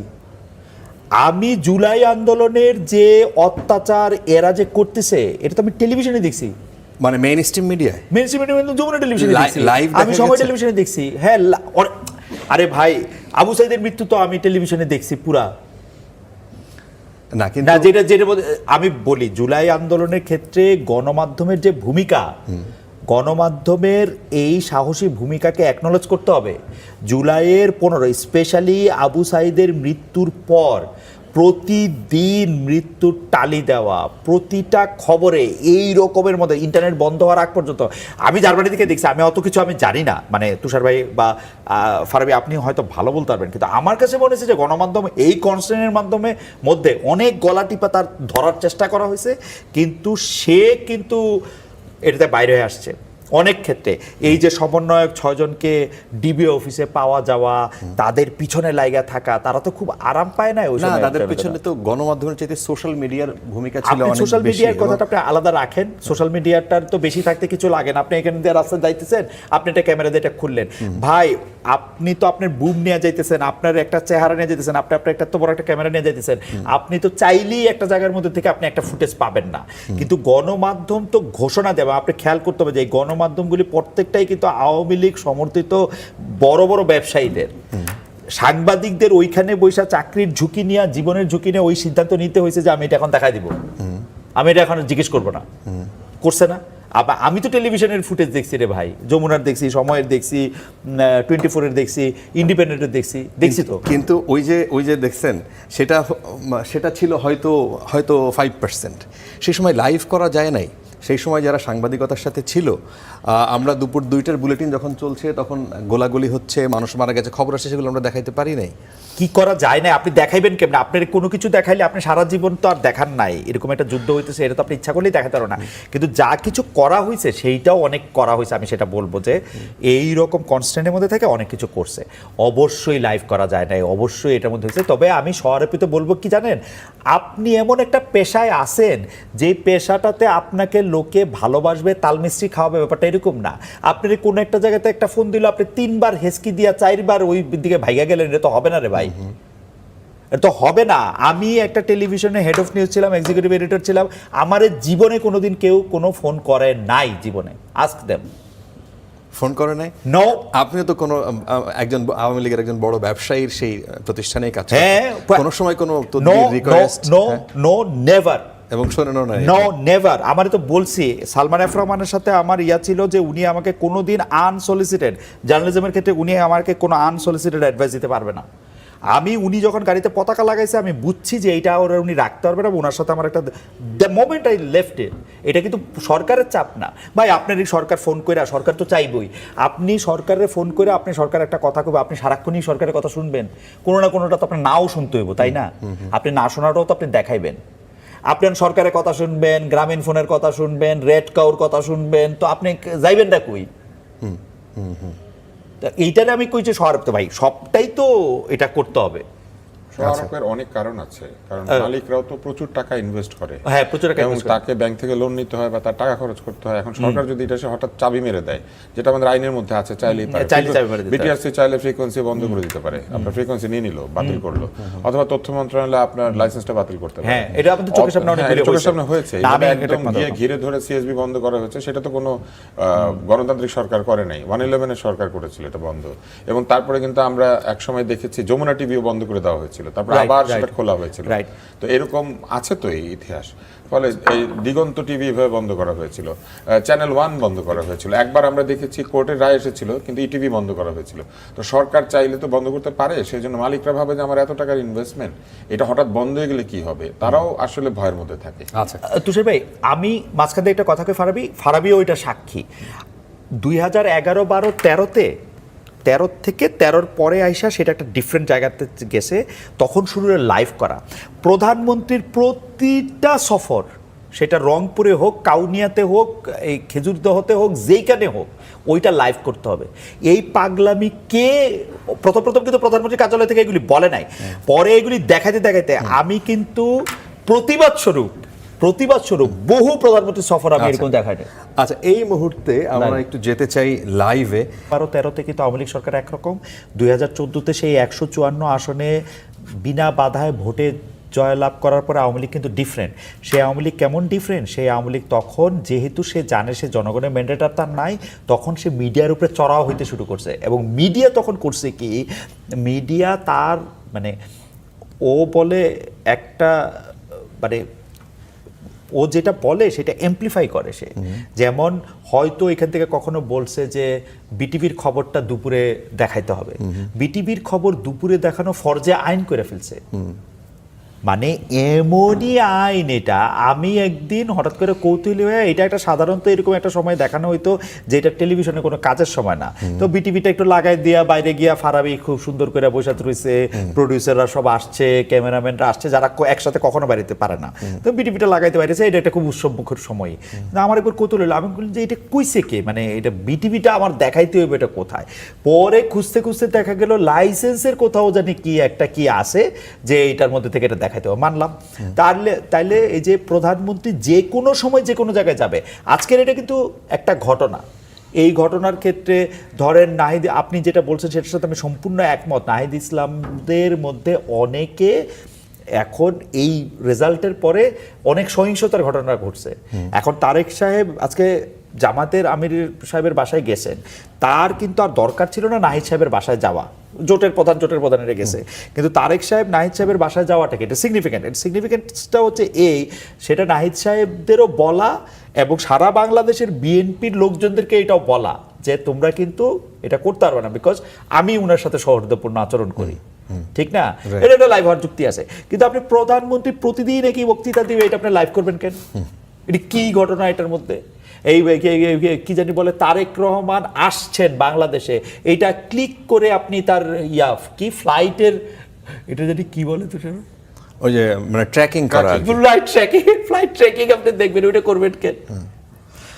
আমি জুলাই আন্দোলনের যে অত্যাচার এরা যে করতেছে এটা তো আমি টেলিভিশনে দেখছি, মানে মেইন স্ট্রিম মিডিয়ায়, যমুনা টেলিভিশনে দেখছি, লাইভ আমি সময় টেলিভিশনে দেখছি। হ্যাঁ, আরে ভাই, আবু সাইদের মৃত্যু তো আমি টেলিভিশনে দেখছি পুরা। না, কিন্তু যেটা আমি বলি, জুলাই আন্দোলনের ক্ষেত্রে গণমাধ্যমের যে ভূমিকা, গণমাধ্যমের এই সাহসী ভূমিকাকে অ্যাকনলেজ করতে হবে। জুলাইয়ের 15 স্পেশালি আবু সাইদের মৃত্যুর পর প্রতিদিন মৃত্যুর টালি দেওয়া, প্রতিটা খবরে এই রকমের মধ্যে, ইন্টারনেট বন্ধ হওয়ার আগ পর্যন্ত। আমি জার্মানি থেকে দেখছি, আমি অত কিছু আমি জানি না, মানে তুষার ভাই বা ফারাবি আপনি হয়তো ভালো বলতে পারবেন, কিন্তু আমার কাছে মনে হচ্ছে যে গণমাধ্যম এই কনস্টেন্টের মাধ্যমে মধ্যে অনেক গলা টিপা তার ধরার চেষ্টা করা হয়েছে, কিন্তু সে কিন্তু এটাতে বাইরে হয়ে আসছে অনেক ক্ষেত্রে। এই যে সমন্বয়ক 6 জনকে ডিবি অফিসে পাওয়া যাওয়া, তাদের পিছনে লাইগা থাকা, তারা তো খুব আরাম পায় না ওই সময়। তাদের পিছনে তো গণমাধ্যমের চাইতে সোশ্যাল মিডিয়ার ভূমিকা ছিল অনেক বেশি। সোশ্যাল মিডিয়ার কথাটা আপনি আলাদা রাখেন, সোশ্যাল মিডিয়াটার তো বেশি থাকতে কিছু লাগে না। আপনি এখানে দিয়ে রাস্তায় যাইতেছেন, আপনি একটা ক্যামেরা দিয়ে এটা খুললেন, ভাই আপনি তো আপনার বুম নিয়ে যাইতেছেন, আপনার একটা চেহারা নিয়ে যাইতেছেন, আপনার একটা এত বড় একটা ক্যামেরা নিয়ে যাইতেছেন, আপনি তো চাইলেই একটা জায়গার মধ্যে থেকে আপনি একটা ফুটেজ পাবেন না। কিন্তু গণমাধ্যম তো ঘোষণা দেবে, আপনি খেয়াল করতে হবে যে এই গণমাধ্যমগুলি প্রত্যেকটাই কিন্তু আওয়ামী লীগ সমর্থিত বড় বড় ব্যবসায়ীদের। সাংবাদিকদের ওইখানে বৈশা চাকরির ঝুঁকি নিয়ে, জীবনের ঝুঁকি নিয়ে ওই সিদ্ধান্ত নিতে হয়েছে যে আমি এটা এখন দেখাই দিব, আমি এটা এখন জিজ্ঞেস করবো না, করছে না। আমি তো টেলিভিশনের ফুটেজ দেখছি রে ভাই, যমুনার দেখছি, সময়ের দেখছি, 24-এর দেখছি, ইন্ডিপেন্ডেন্টের দেখছি তো। কিন্তু ওই যে দেখছেন, সেটা ছিল হয়তো 5%। সেই সময় লাইভ করা যায় নাই। সেই সময় যারা সাংবাদিকতার সাথে ছিল, আমরা দুপুর 2টার বুলেটিন যখন চলছে তখন গোলাগুলি হচ্ছে, মানুষ মারা গেছে, খবর আসছে, সেগুলো আমরা দেখাইতে পারি নাই। কি করা যায় না, আপনি দেখাইবেন কেমন? আপনার কোনো কিছু দেখাইলে আপনি সারা জীবন তো আর দেখান নাই, এরকম একটা যুদ্ধ হইতেছে, এটা তো আপনি ইচ্ছা করলেই দেখাতে পারো না। কিন্তু যা কিছু করা হয়েছে সেইটাও অনেক করা হয়েছে। আমি সেটা বলবো যে এই রকম কনস্ট্যান্টের মধ্যে থেকে অনেক কিছু করছে। অবশ্যই লাইভ করা যায় নাই, অবশ্যই এটার মধ্যে হয়েছে। তবে আমি স্বআরোপিত বলবো কি জানেন, আপনি এমন একটা পেশায় আছেন যে পেশাটাতে আপনাকে লোকে ভালোবাসবে, তালমিস্ত্রি খাওয়াবে, ব্যাপারটা এরকম না। আপনি কোনো একটা জায়গাতে একটা ফোন দিল, আপনি 3 বার হেসকি দিয়া 4 বার ওই দিকে ভাইগা গেলেন, এটা তো হবে না রে ভাই। এটা তো হবে না। আমি একটা টেলিভিশনে হেড অফ নিউজ ছিলাম, এক্সিকিউটিভ এডিটর ছিলাম, আমার জীবনে কোনোদিন কেউ কোনো ফোন করে নাই জীবনে। Ask them. ফোন করে নাই? নো। আপনিও তো কোনো একজন আওয়ামী লীগের একজন বড় ব্যবসায়ীর সেই প্রতিষ্ঠানেই কাজ হ্যাঁ, করেন, কোনো সময় কোনো নো তদবির রিকোয়েস্ট? No no never. এবং শোনেনও না? No never. আমার তো বলছি, সালমান এফ রহমানের সাথে আমার ছিল যে উনি আমাকে কোনোদিন আনসলিসিটেড, জার্নালিজমের ক্ষেত্রে উনি আমাকে কোনো আনসলিসিটেড অ্যাডভাইস দিতে পারবে না। উনি যখন গাড়িতে পতাকা লাগাইছে আমি বুঝছি যে এইটা উনি রাখতে পারবে না। ওনার সাথে আমার একটা দ্য মোমেন্ট আই লেফট ইট, এটা কিন্তু সরকারের চাপ না ভাই। আপনার এই সরকার ফোন করে, সরকার তো চাইবই, আপনি সরকারের ফোন করে আপনি সরকার একটা কথা কবে, আপনি সারাক্ষণই সরকারের কথা শুনবেন? কোনো না কোনোটা তো আপনার নাও শুনতে হইব, তাই না? আপনি না শোনাটাও তো আপনি দেখাইবেন। আপনি সরকারের কথা শুনবেন, গ্রামীণ ফোনের কথা শুনবেন, রেড কাউর কথা শুনবেন, তো আপনি যাইবেন না কই? এইটারে আমি কইছি সরব তো ভাই, সবটাই তো এটা করতে হবে। সহায়কের অনেক কারণ আছে, কারণ মালিকরাও তো প্রচুর টাকা ইনভেস্ট করে। হ্যাঁ, প্রচুর টাকা এবং invest করে। তাকে ব্যাংক থেকে লোন নিতে হয় বা তার টাকা খরচ করতে হয়। এখন সরকার যদি এটা হঠাৎ চাবি মেরে দেয়, যেটা আমাদের আইনের মধ্যে আছে, চাইলেই পারে। চাইলে চাবি মেরে দিতে পারে। বিটিআরসি চাইলে ফ্রিকোয়েন্সি বন্ধ করে দিতে পারে, আপনার ফ্রিকোয়েন্সি নিয়ে নিল, বাতিল করলো, অথবা তথ্য মন্ত্রণালয় আপনার লাইসেন্সটা বাতিল করতে পারে। হ্যাঁ, এটা আমাদের চোখের সামনে অনেক হ্যাঁ, চোখের সামনে হয়েছে। না, আমি একদম গিয়ে ঘিরে ধরে সিএসবি বন্ধ করা হয়েছে। সেটা তো কোনো গণতান্ত্রিক সরকার করে নাই, 111-এর সরকার করেছিল এটা বন্ধ। এবং তারপরে কিন্তু আমরা একসময় দেখেছি যমুনা টিভিও বন্ধ করে দেওয়া হয়েছিল, তারপরে আবার সেটা খোলা হয়েছিল। তো এরকম আছে তো এই ইতিহাস। ফলে এই দিগন্ত টিভি এভাবে বন্ধ করা হয়েছিল, চ্যানেল 1 বন্ধ করা হয়েছিল। একবার আমরা দেখেছি কোর্টের রায় এসেছিল, কিন্তু ইটিভি বন্ধ করা হয়েছিল। তো সরকার চাইলে তো বন্ধ করতে পারে, সেই জন্য মালিকরা ভাবে যে আমার এত টাকার ইনভেস্টমেন্ট, এটা হঠাৎ বন্ধ হয়ে গেলে কি হবে, তারাও আসলে ভয়ের মধ্যে থাকে। আচ্ছা তুষার ভাই, আমি মাঝখানে একটা কথাকে ফারাবিও ওইটা সাক্ষী। 2011-12-13-তে 13 থেকে 13-র পরে আইসা সেটা একটা ডিফারেন্ট জায়গাতে গেছে। তখন শুরু হলো লাইভ করা। প্রধানমন্ত্রীর প্রতিটা সফর, সেটা রংপুরে হোক, কাউনিয়াতে হোক, এই খেজুরদহতে হোক, যেইখানে হোক, ওইটা লাইভ করতে হবে। এই পাগলামি কে প্রথম কিন্তু প্রধানমন্ত্রী কার্যালয় থেকে এগুলি বলে নাই, পরে এগুলি দেখাইতে আমি কিন্তু প্রতিবাদ স্বরূপ বহু প্রধানমন্ত্রী সফর আমি এরকম দেখাইনি। আচ্ছা, এই মুহূর্তে আমরা একটু যেতে চাই লাইভে। 12-13-তে কিন্তু আওয়ামী লীগ সরকার একরকম, 2014-তে সেই 154 আসনে বিনা বাধায় ভোটে জয়লাভ করার পরে আওয়ামী লীগ কিন্তু ডিফারেন্ট। সেই আওয়ামী লীগ কেমন ডিফারেন্ট? সেই আওয়ামী লীগ তখন যেহেতু সে জানে সে জনগণের ম্যান্ডেট আর তার নাই, তখন সে মিডিয়ার উপরে চড়াও হইতে শুরু করছে। এবং মিডিয়া তখন করছে কি, মিডিয়া তার মানে ও বলে একটা মানে ও যেটা বলে সেটা এমপ্লিফাই করে সে। যেমন হয়তো এখান থেকে কখনো বলছে যে বিটিভির খবরটা দুপুরে দেখাইতে হবে, বিটিভির খবর দুপুরে দেখানো ফরজে আইন করে ফেলছে। মানে এমনই আইন এটা। আমি একদিন হঠাৎ করে কৌতূহলী হয়ে, এটা একটা সাধারণত এরকম একটা সময় দেখানো হইতো যে এটা টেলিভিশনে কোনো কাজের সময় না, তো বিটিভিটা একটু লাগাই দিয়া বাইরে গিয়া ফারাবি খুব সুন্দর করে বসে রয়েছে, প্রডিউসাররা সব আসছে, ক্যামেরাম্যানরা আসছে, যারা একসাথে কখনো বাড়িতে পারে না, তো বিটিভিটা লাগাইতে পারেছে। এটা একটা খুব উৎসবমুখর সময়। আমার একবার কৌতূহল হলো, আমি বললাম যে এটা কইছে কে, মানে এটা বিটিভিটা আমার দেখাইতে হইবে, এটা কোথায়? পরে খুঁজতে দেখা গেল লাইসেন্সের কোথাও জানি কি আছে যে এটার মধ্যে থেকে এটা দেখাইতে হবে। মানলাম। তাইলে এই যে প্রধানমন্ত্রী যে কোনো সময় যে কোনো জায়গায় যাবে, আজকের এটা কিন্তু একটা ঘটনা। এই ঘটনার ক্ষেত্রে ধরেন নাহিদ, আপনি যেটা বলছেন সেটার সাথে আমি সম্পূর্ণ একমত। নাহিদ ইসলামদের মধ্যে অনেকে এখন এই রেজাল্টের পরে অনেক সহিংসতার ঘটনা ঘটছে। এখন তারেক সাহেব আজকে জামাতের আমির সাহেবের বাসায় গেছেন, তার কিন্তু আর দরকার ছিল না নাহিদ সাহেবের বাসায় যাওয়া, জোটের প্রধানের গেছে, কিন্তু তারেক সাহেব নাহিদ সাহেবের বাসায় যাওয়াটাকে এটা সিগনিফিক্যান্টটা হচ্ছে সেটা নাহিদ সাহেবদেরও বলা এবং সারা বাংলাদেশের বিএনপির লোকজনদেরকে এটাও বলা যে তোমরা কিন্তু এটা করতে পারবে না, বিকজ আমি উনার সাথে সৌহার্দ্যপূর্ণ আচরণ করি। ঠিক না? এটা একটা লাইভ হওয়ার যুক্তি আছে। কিন্তু আপনি প্রধানমন্ত্রী প্রতিদিন একই বক্তৃতা দিবে, এটা আপনি লাইভ করবেন কেন? এটা কি ঘটনা এটার মধ্যে? এই কি জানি বলে তারেক রহমান আসছেন বাংলাদেশে, এইটা ক্লিক করে আপনি তার কি ফ্লাইটের এটা জানি কি বলে তো সেটা, ওই যে মানে ট্র্যাকিং করা, ফ্লাইট ট্র্যাকিং আপনি দেখবেন, ওটা করবেন কেন?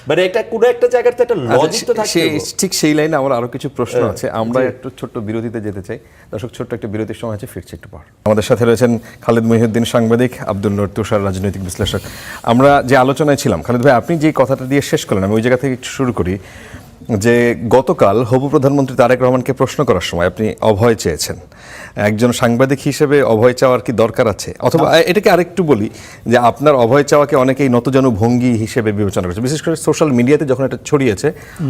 মানে একটা কোনো একটা জায়গাতে একটা লজিক তো থাকে। ঠিক সেই লাইনে আমার আরো কিছু প্রশ্ন আছে। আমরা একটু ছোট্ট বিরতিতে যেতে চাই। দর্শক, ছোট্ট একটা বিরতির সময় আছে, ফিরছি একটু পর। আমাদের সাথে রয়েছেন খালেদ মহিউদ্দিন সাংবাদিক, আব্দুল নূর তুষার রাজনৈতিক বিশ্লেষক। আমরা যে আলোচনায় ছিলাম, খালেদ ভাই আপনি যে কথাটা দিয়ে শেষ করলেন, আমি ওই জায়গা থেকে একটু শুরু করি যে গতকাল হবু প্রধানমন্ত্রী তারেক রহমানকে প্রশ্ন করার সময় আপনি অভয় চেয়েছেন। একজন সাংবাদিক হিসেবে অভয় চাওয়ার কি দরকার আছে? অথবা এটাকে আরেকটু বলি যে আপনার অভয় চাওয়াকে অনেকেই নতজানু ভঙ্গি হিসেবে বিবেচনা করেছে, বিশেষ করে সোশ্যাল মিডিয়াতে যখন এটা ছড়িয়েছে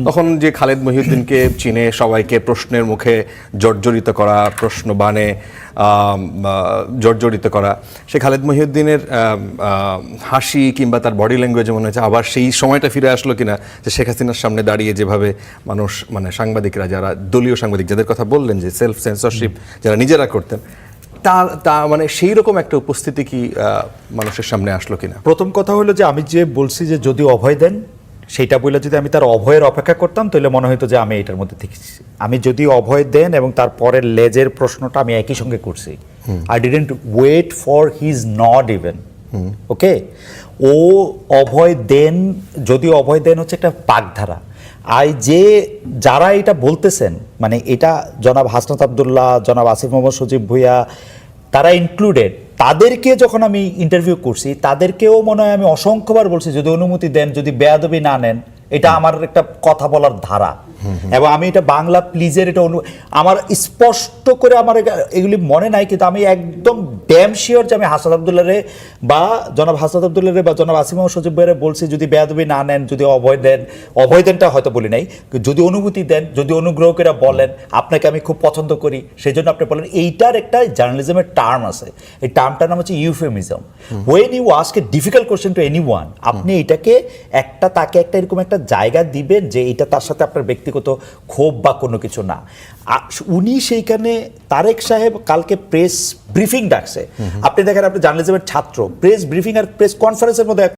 তখন যে খালেদ মহিউদ্দিনকে চিনে সবাইকে প্রশ্নের মুখে জর্জরিত করা, প্রশ্ন বানে জর্জরিত করা, সে খালেদ মহিউদ্দিনের হাসি কিংবা তার বডি ল্যাঙ্গুয়েজ মনে হচ্ছে আবার সেই সময়টা ফিরে আসলো কিনা যে শেখ হাসিনার সামনে দাঁড়িয়ে যেভাবে মানুষ মানে সাংবাদিকরা যারা দলীয় সাংবাদিক যাদের কথা বললেন যে সেলফ সেন্সরশিপ যারা নিজেরা করতেন তা মানে সেই রকম একটা উপস্থিতি কি মানুষের সামনে আসলো কিনা? প্রথম কথা হলো যে আমি যে বলছি যে যদি অভয় দেন সেইটা বলে যদি আমি তার অভয়ের অপেক্ষা করতাম তাহলে মনে হতো যে আমি এটার মধ্যে থেকেছি। আমি যদি অভয় দেন এবং তারপরের লেজের প্রশ্নটা আমি একই সঙ্গে করছি, I didn't wait for his not even okay. ও অভয় দেন, যদি অভয় দেন হচ্ছে একটা পাকধারা। যারা এটা বলতেছেন মানে এটা জনাব হাসনাত আবদুল্লাহ, জনাব আসিফ মোহাম্মদ সজীব ভুঁইয়া তারা ইনক্লুডেড, তাদেরকে যখন আমি ইন্টারভিউ করছি তাদেরকেও মনে হয় আমি অসংখ্যবার বলছি যদি অনুমতি দেন, যদি বেয়াদবি না নেন, এটা আমার একটা কথা বলার ধারা। এবং আমি এটা বাংলা প্লিজের এটা আমার স্পষ্ট করে আমার এগুলি মনে নাই, কিন্তু আমি একদম ড্যাম শিওর যে আমি হাসনাত আবদুল্লাহরে বা জনাব হাসনাত আবদুল্লাহরে বা জনাব আসিফ মোহাম্মদ সজীব ভাইরে বলছি যদি বেয়াদবি না নেন, যদি অভয় দেন, অভয় দেনটা হয়তো বলি নাই, যদি অনুমতি দেন, যদি অনুগ্রহ করে বলেন আপনাকে আমি খুব পছন্দ করি সেই জন্য আপনি বলেন, এইটার একটা জার্নালিজমের টার্ম আছে, এই টার্মটার নাম হচ্ছে euphemism. When you ask a difficult question to anyone, আপনি এটাকে তাকে একটা এরকম একটা জায়গা দিবেন যে এটা তার সাথে আপনার ব্যক্তিগত ক্ষোভ বা কোনো কিছু না। উনি সেইখানে তারেক সাহেব কালকে প্রেস ব্রিফিং ডাকছে। আপনি দেখেন আপনি জার্নালিজমের ছাত্র, প্রেস ব্রিফিং আর প্রেস কনফারেন্সের মধ্যে